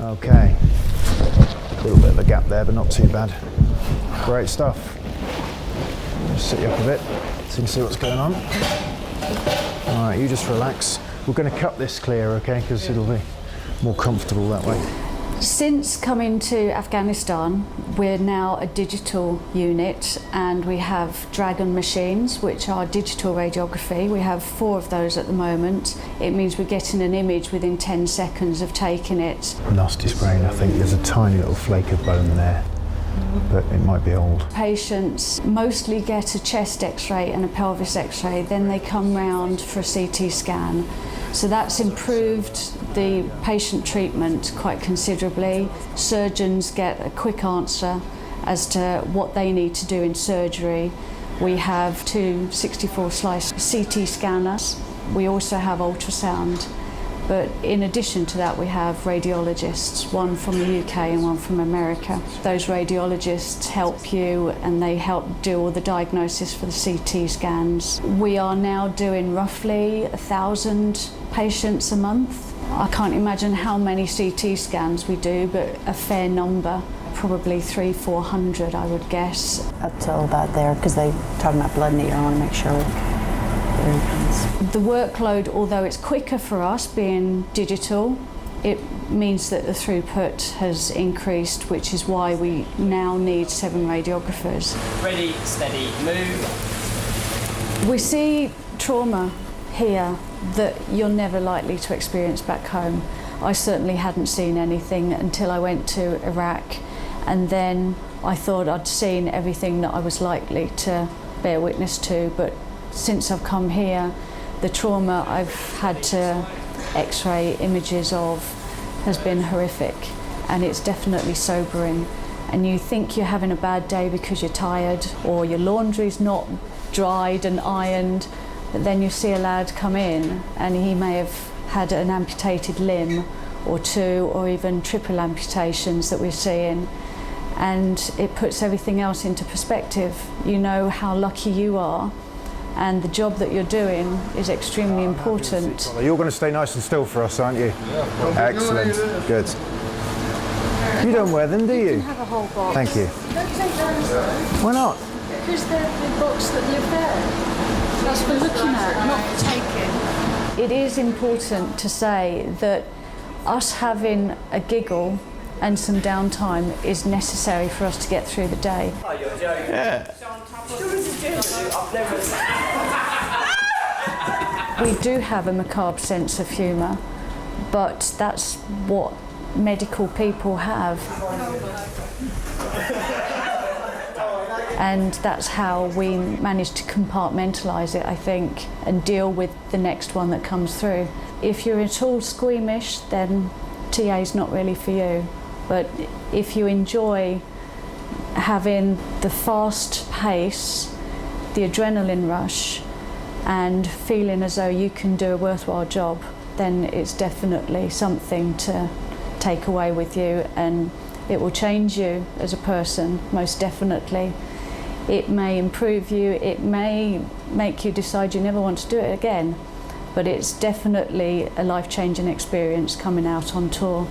Okay, a little bit of a gap there, but not too bad. Great stuff. Just sit you up a bit so you can see what's going on. All right, you just relax. We're going to cut this clear, okay, because it'll be more comfortable that way. Since coming to Afghanistan, we're now a digital unit, and we have Dragon machines, which are digital radiography. We have 4 of those at the moment. It means we're getting an image within 10 seconds of taking it. Nasty sprain, I think. There's a tiny little flake of bone there, but it might be old. Patients mostly get a chest x-ray and a pelvis x-ray, then they come round for a CT scan. So that's improved the patient treatment quite considerably. Surgeons get a quick answer as to what they need to do in surgery. We have 2 64-slice CT scanners. We also have ultrasound. But in addition to that, we have radiologists, one from the UK and one from America. Those radiologists help you, and they help do all the diagnosis for the CT scans. We are now doing roughly 1,000 patients a month. I can't imagine how many CT scans we do, but a fair number, probably 300-400, I would guess. Up till about there, because they talking about blood in the ear. I want to make sure. The workload, although it's quicker for us being digital, it means that the throughput has increased, which is why we now need 7 radiographers. Ready, steady, move. We see trauma here that you're never likely to experience back home. I certainly hadn't seen anything until I went to Iraq, and then I thought I'd seen everything that I was likely to bear witness to, but since I've come here, the trauma I've had to x-ray images of has been horrific, and it's definitely sobering. And you think you're having a bad day because you're tired, or your laundry's not dried and ironed, but then you see a lad come in and he may have had an amputated limb or 2, or even triple amputations that we're seeing, and it puts everything else into perspective. You know how lucky you are, and the job that you're doing is extremely important. You're going to stay nice and still for us, aren't you? Yeah. Excellent. Good. You don't wear them, do you? You can have a whole box. Thank you. Don't take those. Why not? Because they're the box that live there. That's for looking at, not for taking. It is important to say that us having a giggle and some downtime is necessary for us to get through the day. Oh, you're joking. Yeah. We do have a macabre sense of humour, but that's what medical people have. And that's how we manage to compartmentalise it, I think, and deal with the next one that comes through. If you're at all squeamish, then TA's not really for you. But if you enjoy having the fast pace, the adrenaline rush, and feeling as though you can do a worthwhile job, then it's definitely something to take away with you, and it will change you as a person, most definitely. It may improve you, it may make you decide you never want to do it again, but it's definitely a life-changing experience coming out on tour.